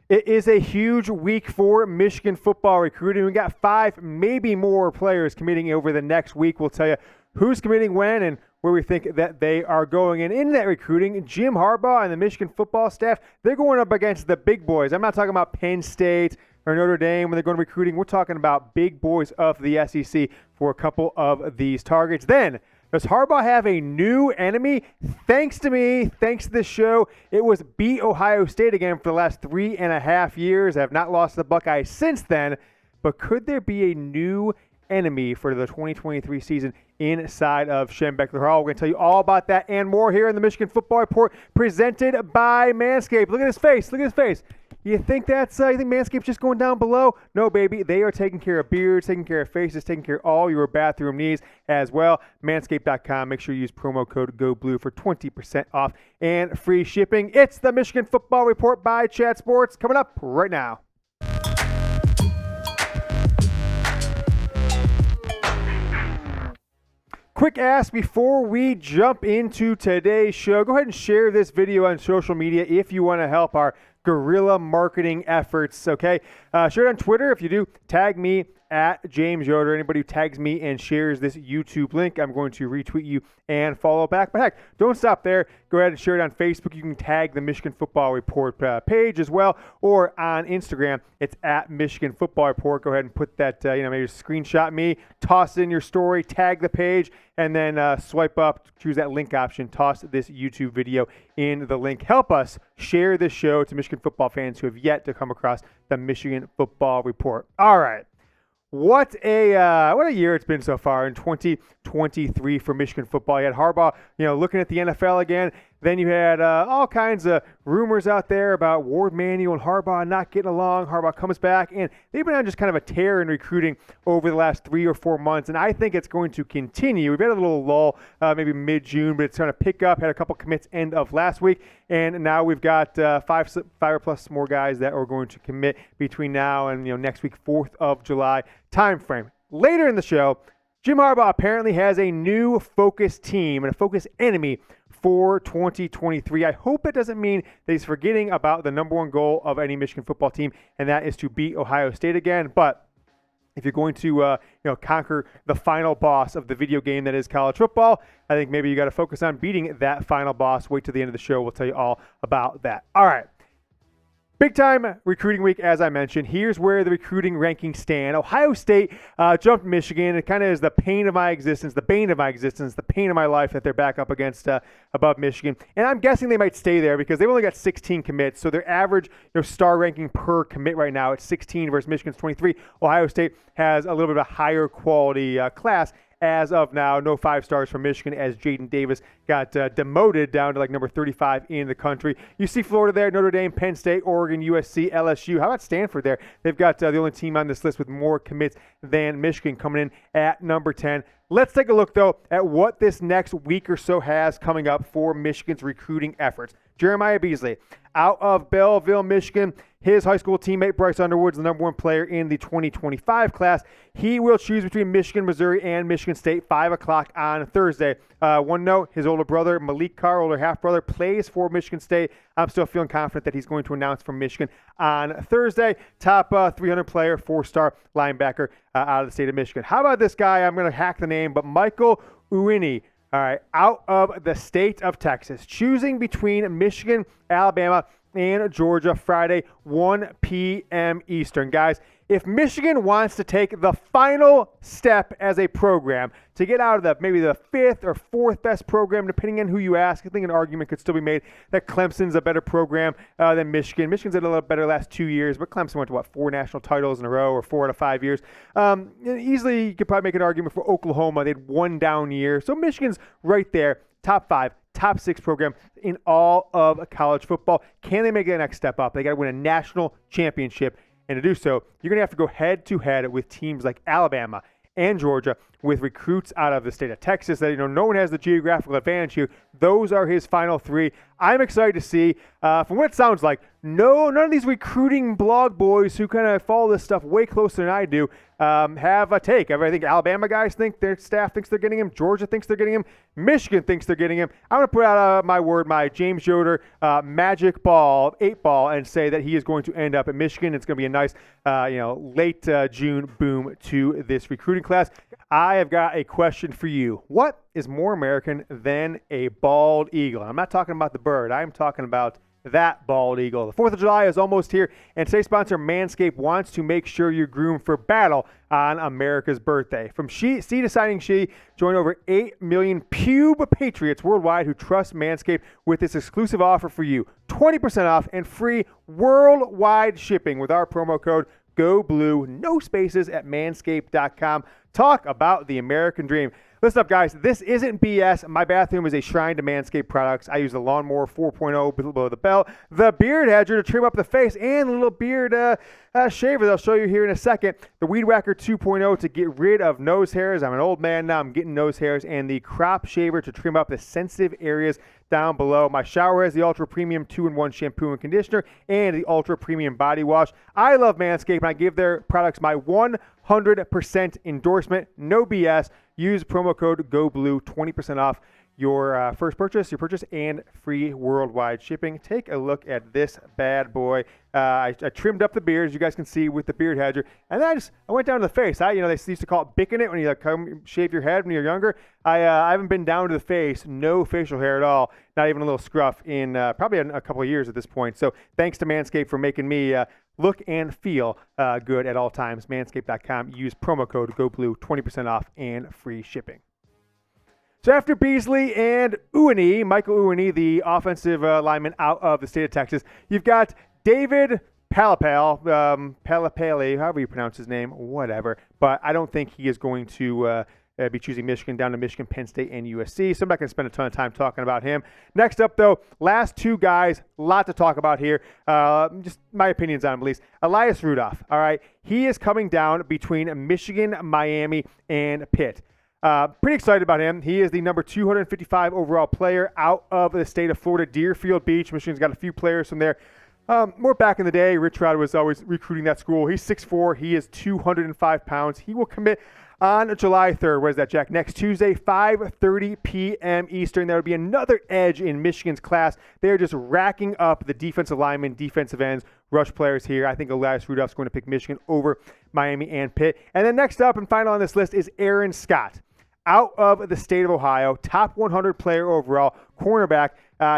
It is a huge week for Michigan football recruiting. We got 5, maybe more players committing over the next week. We'll tell you who's committing when and where we think that they are going. And in that recruiting, Jim Harbaugh and the Michigan football staff, they're going up against the big boys. I'm not talking about Penn State or Notre Dame when they're going recruiting. We're talking about big boys of the SEC for a couple of these targets. Then, does Harbaugh have a new enemy? Thanks to me, thanks to this show, it was beat Ohio State again for the last 3.5 years. I have not lost the Buckeyes since then. But could there be a new enemy for the 2023 season inside of Schembechler Hall? We're going to tell you all about that and more here in the Michigan Football Report presented by Manscaped. Look at his face. Look at his face. You think Manscaped's just going down below? No, baby. They are taking care of beards, taking care of faces, taking care of all your bathroom needs as well. Manscaped.com. Make sure you use promo code GOBLUE for 20% off and free shipping. It's the Michigan Football Report by Chat Sports coming up right now. Quick ask before we jump into today's show. Go ahead and share this video on social media if you want to help our guerrilla marketing efforts, okay? Share it on Twitter. If you do, tag me at James Yoder. Anybody who tags me and shares this YouTube link, I'm going to retweet you and follow back. But heck, don't stop there. Go ahead and share it on Facebook. You can tag the Michigan Football Report page as well. Or on Instagram, it's at Michigan Football Report. Go ahead and put that, maybe screenshot me, toss it in your story, tag the page, and then swipe up, choose that link option, toss this YouTube video in the link. Help us share this show to Michigan football fans who have yet to come across the Michigan Football Report. All right. What a year it's been so far in 2023 for Michigan football. You had Harbaugh, looking at the NFL again. Then you had all kinds of rumors out there about Ward Manuel and Harbaugh not getting along. Harbaugh comes back, and they've been on just kind of a tear in recruiting over the last 3 or 4 months, and I think it's going to continue. We've had a little lull, maybe mid-June, but it's trying to pick up. Had a couple commits end of last week, and now we've got five or plus more guys that are going to commit between now and next week, 4th of July time frame. Later in the show, Jim Harbaugh apparently has a new focus team and a focus enemy for 2023. I hope it doesn't mean that he's forgetting about the number one goal of any Michigan football team, and that is to beat Ohio State again. But if you're going to conquer the final boss of the video game that is college football, I think maybe you got to focus on beating that final boss. Wait till the end of the show. We'll tell you all about that. All right. Big time recruiting week, as I mentioned. Here's where the recruiting rankings stand. Ohio State jumped Michigan. It kind of is the pain of my existence, the bane of my existence, the pain of my life that they're back up against above Michigan. And I'm guessing they might stay there because they've only got 16 commits. So their average star ranking per commit right now at 16 versus Michigan's 23. Ohio State has a little bit of a higher quality class. As of now, no 5 stars from Michigan as Jaden Davis got demoted down to number 35 in the country. You see Florida there, Notre Dame, Penn State, Oregon, USC, LSU. How about Stanford there? They've got the only team on this list with more commits than Michigan coming in at number 10. Let's take a look, though, at what this next week or so has coming up for Michigan's recruiting efforts. Jeremiah Beasley, out of Belleville, Michigan. His high school teammate, Bryce Underwood's the number 1 player in the 2025 class. He will choose between Michigan, Missouri, and Michigan State, 5 o'clock on Thursday. One note, his older brother, Malik Carr, older half-brother, plays for Michigan State. I'm still feeling confident that he's going to announce from Michigan on Thursday. Top 300 player, 4-star linebacker out of the state of Michigan. How about this guy? I'm going to hack the name, but Michael Uini. All right, out of the state of Texas, choosing between Michigan, Alabama, and Georgia Friday, 1 p.m. Eastern. Guys, if Michigan wants to take the final step as a program to get out of maybe the 5th or 4th best program, depending on who you ask, I think an argument could still be made that Clemson's a better program than Michigan. Michigan's had a little better last 2 years, but Clemson went to, 4 national titles in a row or 4 out of 5 years. Easily, you could probably make an argument for Oklahoma. They had 1 down year. So Michigan's right there, top 5. Top 6 program in all of college football. Can they make the next step up? They got to win a national championship. And to do so, you're going to have to go head-to-head with teams like Alabama and Georgia with recruits out of the state of Texas that, no one has the geographical advantage here. Those are his final 3. I'm excited to see, from what it sounds like, none of these recruiting blog boys who kind of follow this stuff way closer than I do have a take. I think Alabama guys think their staff thinks they're getting him. Georgia thinks they're getting him. Michigan thinks they're getting him. I'm going to put out my James Yoder magic ball, 8-ball, and say that he is going to end up at Michigan. It's going to be a nice, late June boom to this recruiting class. I have got a question for you. What is more American than a bald eagle? I'm not talking about the bird. I'm talking about that bald eagle. The 4th of July is almost here, and today's sponsor, Manscaped, wants to make sure you're groomed for battle on America's birthday. From sea to signing she, join over 8 million pube patriots worldwide who trust Manscaped with this exclusive offer for you. 20% off and free worldwide shipping with our promo code GOBLUE, no spaces, at manscaped.com. Talk about the American dream. Listen up, guys. This isn't BS. My bathroom is a shrine to Manscaped products. I use the Lawnmower 4.0 below the belt, the beard hedger to trim up the face, and a little beard shaver that I'll show you here in a second. The Weed Whacker 2.0 to get rid of nose hairs. I'm an old man now. I'm getting nose hairs. And the Crop Shaver to trim up the sensitive areas down below. My shower has the Ultra Premium 2-in-1 shampoo and conditioner and the Ultra Premium body wash. I love Manscaped, and I give their products my 100% endorsement. No BS. Use promo code GOBLUE, 20% off your first purchase, and free worldwide shipping. Take a look at this bad boy. I trimmed up the beard, as you guys can see, with the beard hedger, and then I went down to the face. They used to call it bicking it when you come shave your head when you're younger. I haven't been down to the face, no facial hair at all, not even a little scruff in probably a couple of years at this point. So thanks to Manscaped for making me look and feel good at all times. Manscaped.com. Use promo code GOBLUE, 20% off and free shipping. So after Beasley and Uini, Michael Uini, the offensive lineman out of the state of Texas, you've got David Palapale, however you pronounce his name, whatever. But I don't think he is going to be choosing Michigan down to Michigan, Penn State, and USC. So I'm not going to spend a ton of time talking about him. Next up, though, last two guys, a lot to talk about here. Just my opinions on him, at least. Elias Rudolph, all right? He is coming down between Michigan, Miami, and Pitt. Pretty excited about him. He is the number 255 overall player out of the state of Florida, Deerfield Beach. Michigan's got a few players from there. More back in the day, Rich Rod was always recruiting that school. He's 6'4". He is 205 pounds. He will commit on July 3rd. What is that, Jack? Next Tuesday, 5:30 p.m. Eastern. There will be another edge in Michigan's class. They are just racking up the defensive linemen, defensive ends, rush players here. I think Elias Rudolph's going to pick Michigan over Miami and Pitt. And then next up and final on this list is Aaron Scott, out of the state of Ohio, top 100 player overall, cornerback.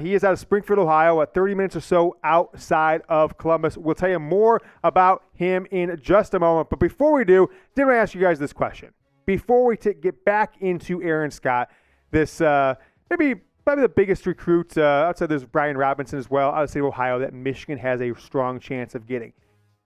He is out of Springfield, Ohio, at 30 minutes or so outside of Columbus. We'll tell you more about him in just a moment. But before we do, did want to ask you guys this question. Before we get back into Aaron Scott, this probably the biggest recruit, outside there's Brian Robinson as well, out of the state of Ohio, that Michigan has a strong chance of getting.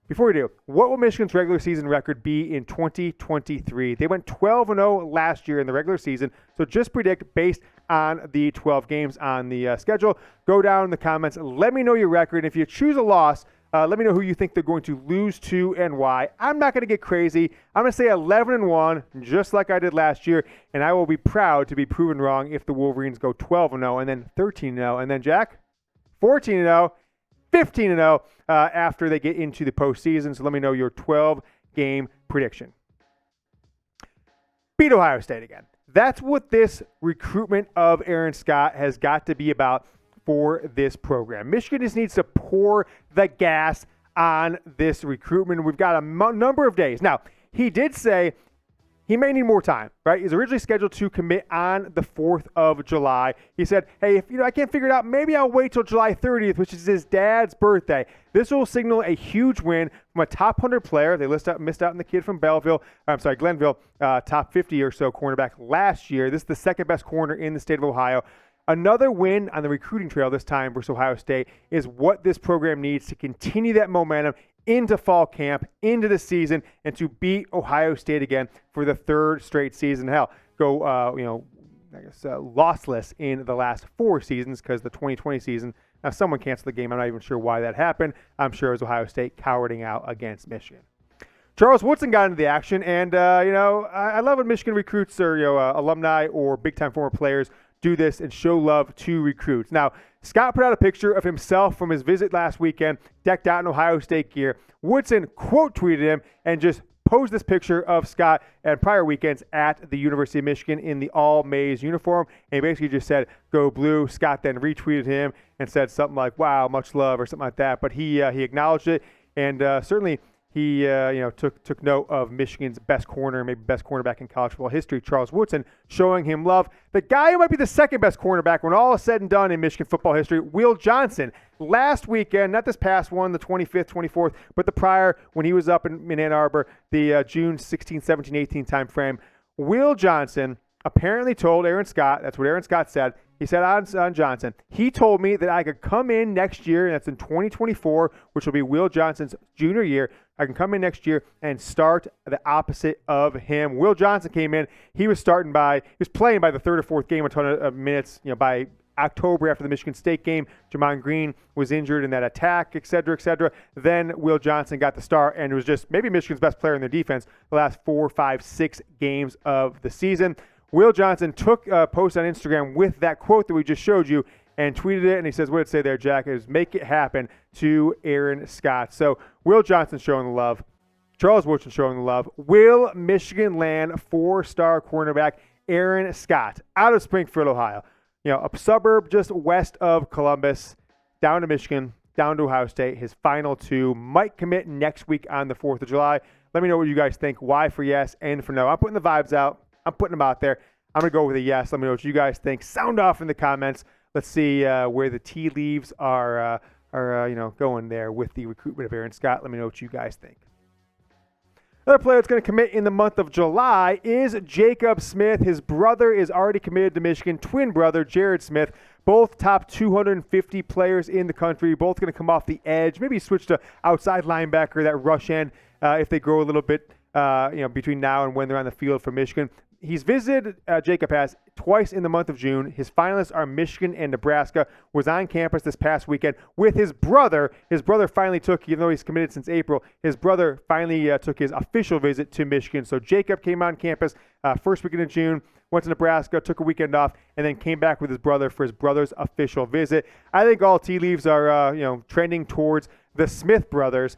Before we do, what will Michigan's regular season record be in 2023? They went 12-0 last year in the regular season, so just predict based on the 12 games on the schedule. Go down in the comments. Let me know your record. If you choose a loss, let me know who you think they're going to lose to and why. I'm not going to get crazy. I'm going to say 11-1, just like I did last year, and I will be proud to be proven wrong if the Wolverines go 12-0 and then 13-0, and then, Jack, 14-0. 15-0 after they get into the postseason. So let me know your 12-game prediction. Beat Ohio State again. That's what this recruitment of Aaron Scott has got to be about for this program. Michigan just needs to pour the gas on this recruitment. We've got a number of days. Now, he did say he may need more time, right? He's originally scheduled to commit on the 4th of July. He said, hey, if I can't figure it out, maybe I'll wait till July 30th, which is his dad's birthday. This will signal a huge win from a top 100 player. They missed out on the kid from Glenville, top 50 or so cornerback last year. This is the second best corner in the state of Ohio. Another win on the recruiting trail this time versus Ohio State is what this program needs to continue that momentum into fall camp, into the season, and to beat Ohio State again for the third straight season. Hell, go, lossless in the last 4 seasons because the 2020 season, now someone canceled the game. I'm not even sure why that happened. I'm sure it was Ohio State cowarding out against Michigan. Charles Woodson got into the action, and, I love when Michigan recruits or, alumni or big-time former players do this and show love to recruits. Now, Scott put out a picture of himself from his visit last weekend, decked out in Ohio State gear. Woodson quote tweeted him and just posed this picture of Scott at prior weekends at the University of Michigan in the all-maize uniform. And he basically just said, "Go Blue." Scott then retweeted him and said something like, "Wow, much love," or something like that. But he acknowledged it, and certainly he took note of Michigan's best corner, maybe best cornerback in college football history, Charles Woodson, showing him love. The guy who might be the second best cornerback when all is said and done in Michigan football history, Will Johnson. Last weekend, not this past one, the 25th, 24th, but the prior, when he was up in Ann Arbor, the June 16, 17, 18 time frame, Will Johnson apparently told Aaron Scott, that's what Aaron Scott said, he said on Johnson, he told me that I could come in next year, and that's in 2024, which will be Will Johnson's junior year. I can come in next year and start the opposite of him. Will Johnson came in. He was playing by the third or fourth game, a ton of minutes, by October after the Michigan State game. Jamon Green was injured in that attack, et cetera, et cetera. Then Will Johnson got the start, and it was just maybe Michigan's best player in their defense the last 4, 5, 6 games of the season. Will Johnson took a post on Instagram with that quote that we just showed you and tweeted it, and he says, what did it say there, Jack? It was "make it happen" to Aaron Scott. So Will Johnson showing the love. Charles Woodson showing the love. Will Michigan land 4-star cornerback Aaron Scott out of Springfield, Ohio? A suburb just west of Columbus, down to Michigan, down to Ohio State. His final 2 might commit next week on the 4th of July. Let me know what you guys think. Why for yes and for no. I'm putting the vibes out. I'm putting them out there. I'm going to go with a yes. Let me know what you guys think. Sound off in the comments. Let's see where the tea leaves are going there with the recruitment of Aaron Scott. Let me know what you guys think. Another player that's going to commit in the month of July is Jacob Smith. His brother is already committed to Michigan. Twin brother, Jared Smith. Both top 250 players in the country. Both going to come off the edge. Maybe switch to outside linebacker, that rush end, if they grow a little bit between now and when they're on the field for Michigan. He's visited, Jacob has, twice in the month of June. His finalists are Michigan and Nebraska. Was on campus this past weekend with his brother. His brother finally took, even though he's committed since April, his brother finally took his official visit to Michigan. So Jacob came on campus first weekend of June, went to Nebraska, took a weekend off, and then came back with his brother for his brother's official visit. I think all tea leaves are trending towards the Smith brothers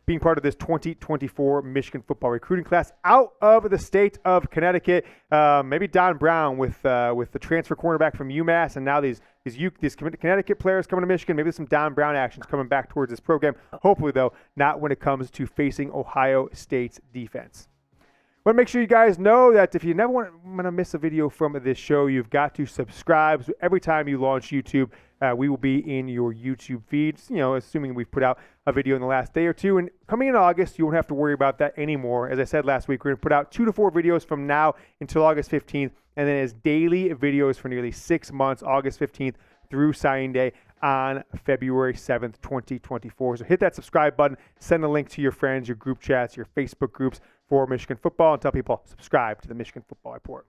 being part of this 2024 Michigan football recruiting class out of the state of Connecticut. Maybe Don Brown with the transfer cornerback from UMass, and now these Connecticut players coming to Michigan. Maybe some Don Brown actions coming back towards this program. Hopefully, though, not when it comes to facing Ohio State's defense. I want to make sure you guys know that if you never want to miss a video from this show, you've got to subscribe. So every time you launch YouTube, we will be in your YouTube feeds, assuming we've put out a video in the last day or two. And coming in August, you won't have to worry about that anymore. As I said last week, we're going to put out 2 to 4 videos from now until August 15th, and then as daily videos for nearly 6 months, August 15th through signing day on February 7th, 2024. So hit that subscribe button, send a link to your friends, your group chats, your Facebook groups for Michigan football, and tell people subscribe to the Michigan Football Report.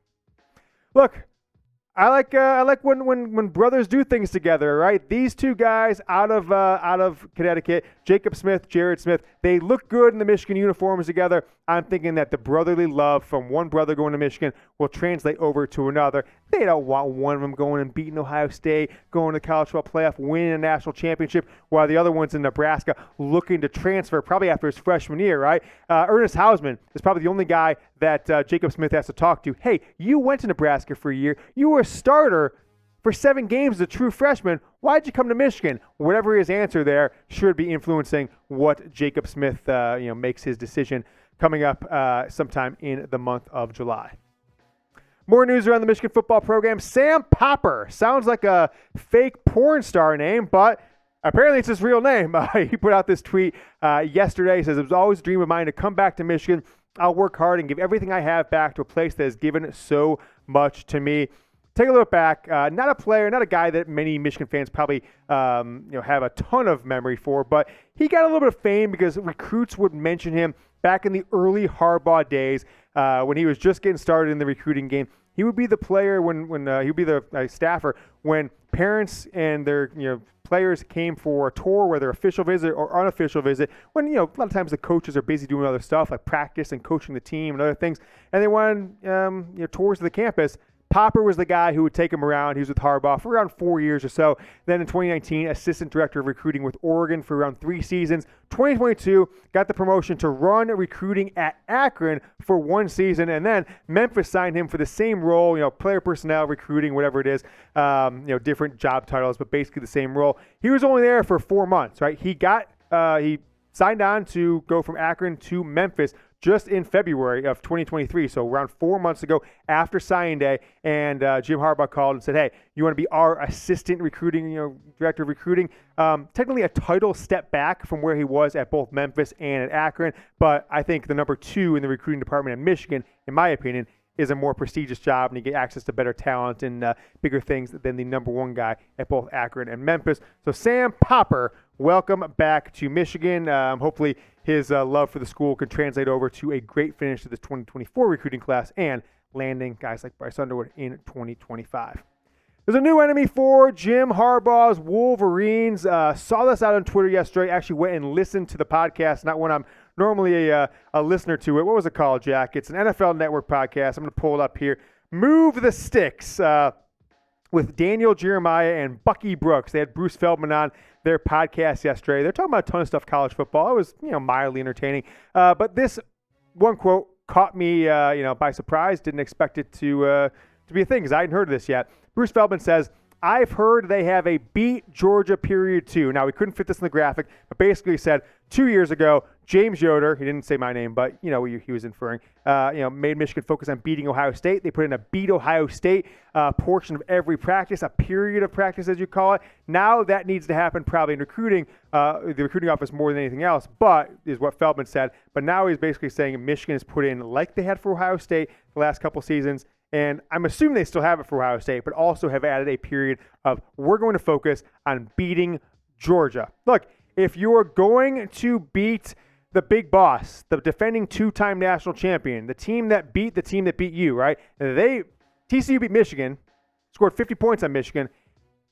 Look, I like when brothers do things together, right? These two guys out of Connecticut, Jacob Smith, Jared Smith, they look good in the Michigan uniforms together. I'm thinking that the brotherly love from one brother going to Michigan will translate over to another. They don't want one of them going and beating Ohio State, going to the college football playoff, winning a national championship, while the other one's in Nebraska looking to transfer probably after his freshman year, right? Ernest Hausman is probably the only guy that Jacob Smith has to talk to. Hey, you went to Nebraska for a year. You were a starter for 7 games as a true freshman. Why'd you come to Michigan? Whatever his answer there should be influencing what Jacob Smith makes his decision coming up sometime in the month of July. More news around the Michigan football program. Sam Popper sounds like a fake porn star name, but apparently it's his real name. He put out this tweet yesterday. He says, "It was always a dream of mine to come back to Michigan. I'll work hard and give everything I have back to a place that has given so much to me." Take a look back. Not a player, not a guy that many Michigan fans probably have a ton of memory for, but he got a little bit of fame because recruits would mention him back in the early Harbaugh days when he was just getting started in the recruiting game. He would be the player when he would be the staffer when parents and their players came for a tour, whether official visit or unofficial visit. When a lot of times the coaches are busy doing other stuff like practice and coaching the team and other things, and they wanted tours of the campus. Popper was the guy who would take him around. He was with Harbaugh for around 4 years or so. Then in 2019, assistant director of recruiting with Oregon for around 3 seasons. 2022, got the promotion to run recruiting at Akron for 1 season. And then Memphis signed him for the same role, player personnel, recruiting, whatever it is, different job titles, but basically the same role. He was only there for 4 months, right? He signed on to go from Akron to Memphis just in February of 2023, so around 4 months ago after signing day, and Jim Harbaugh called and said, hey, you want to be our assistant recruiting, director of recruiting? Technically a title step back from where he was at both Memphis and at Akron, but I think the number 2 in the recruiting department at Michigan, in my opinion, is a more prestigious job, and you get access to better talent and bigger things than the number 1 guy at both Akron and Memphis. So Sam Popper, welcome back to Michigan. Hopefully his love for the school can translate over to a great finish to the 2024 recruiting class and landing guys like Bryce Underwood in 2025. There's a new enemy for Jim Harbaugh's Wolverines. Saw this out on Twitter yesterday. Actually went and listened to the podcast, not when I'm normally a listener to it. What was it called, Jack? It's an NFL Network podcast. I'm going to pull it up here. Move the Sticks with Daniel Jeremiah and Bucky Brooks. They had Bruce Feldman on their podcast yesterday. They're talking about a ton of stuff college football. It was, mildly entertaining. But this one quote caught me, by surprise. Didn't expect it to be a thing because I hadn't heard of this yet. Bruce Feldman says, I've heard they have a beat Georgia period 2. Now, we couldn't fit this in the graphic, but basically he said 2 years ago, James Yoder, he didn't say my name, but he was inferring, made Michigan focus on beating Ohio State. They put in a beat Ohio State portion of every practice, a period of practice, as you call it. Now that needs to happen probably in recruiting, the recruiting office more than anything else, but is what Feldman said. But now he's basically saying Michigan has put in, like they had for Ohio State the last couple seasons, and I'm assuming they still have it for Ohio State, but also have added a period of we're going to focus on beating Georgia. Look, if you're going to beat the big boss, the defending 2-time national champion, the team that beat you, right? TCU beat Michigan, scored 50 points on Michigan,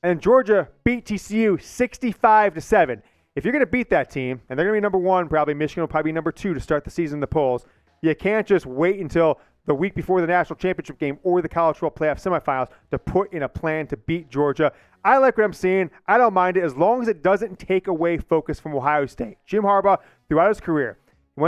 and Georgia beat TCU 65-7. If you're going to beat that team, and they're going to be number 1, probably Michigan will probably be number 2 to start the season in the polls, you can't just wait until the week before the national championship game or the college football playoff semifinals to put in a plan to beat Georgia. I like what I'm seeing. I don't mind it as long as it doesn't take away focus from Ohio State. Jim Harbaugh, throughout his career,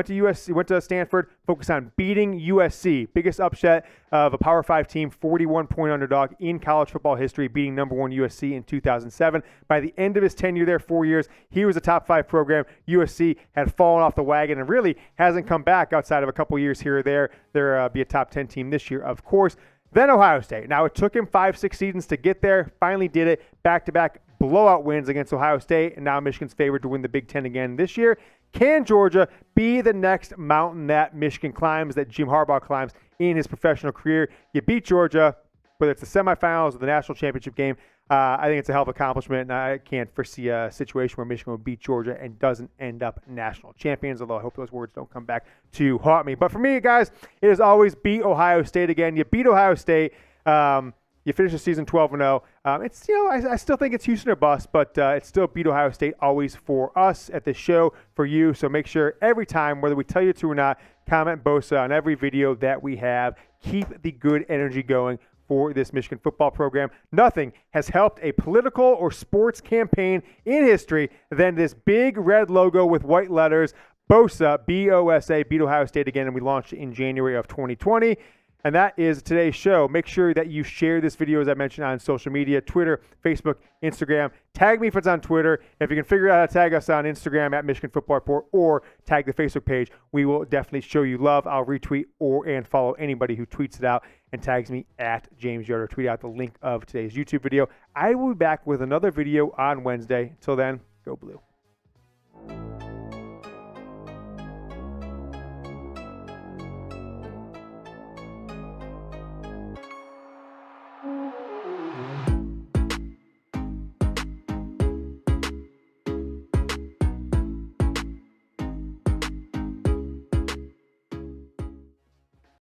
he went to Stanford, focused on beating USC. Biggest upset of a Power 5 team, 41-point underdog in college football history, beating number 1 USC in 2007. By the end of his tenure there, 4 years, he was a top 5 program. USC had fallen off the wagon and really hasn't come back outside of a couple years here or there. They'll be a top 10 team this year, of course. Then Ohio State. Now, it took him 5-6 seasons to get there. Finally did it. Back-to-back blowout wins against Ohio State, and now Michigan's favored to win the Big Ten again this year. Can Georgia be the next mountain that Michigan climbs, that Jim Harbaugh climbs in his professional career? You beat Georgia, whether it's the semifinals or the national championship game. I think it's a hell of an accomplishment, and I can't foresee a situation where Michigan will beat Georgia and doesn't end up national champions, although I hope those words don't come back to haunt me. But for me, guys, it is always beat Ohio State again. You beat Ohio State. You finish the season 12-0. It's I still think it's Houston or bust, but it's still beat Ohio State always for us at the show for you. So make sure every time, whether we tell you to or not, comment Bosa on every video that we have. Keep the good energy going for this Michigan football program. Nothing has helped a political or sports campaign in history than this big red logo with white letters, Bosa, B-O-S-A, beat Ohio State again, and we launched in January of 2020. And that is today's show. Make sure that you share this video, as I mentioned, on social media, Twitter, Facebook, Instagram. Tag me if it's on Twitter. If you can figure out how to tag us on Instagram at Michigan Football Report or tag the Facebook page, we will definitely show you love. I'll retweet and follow anybody who tweets it out and tags me at James Yoder. Tweet out the link of today's YouTube video. I will be back with another video on Wednesday. Until then, go Blue.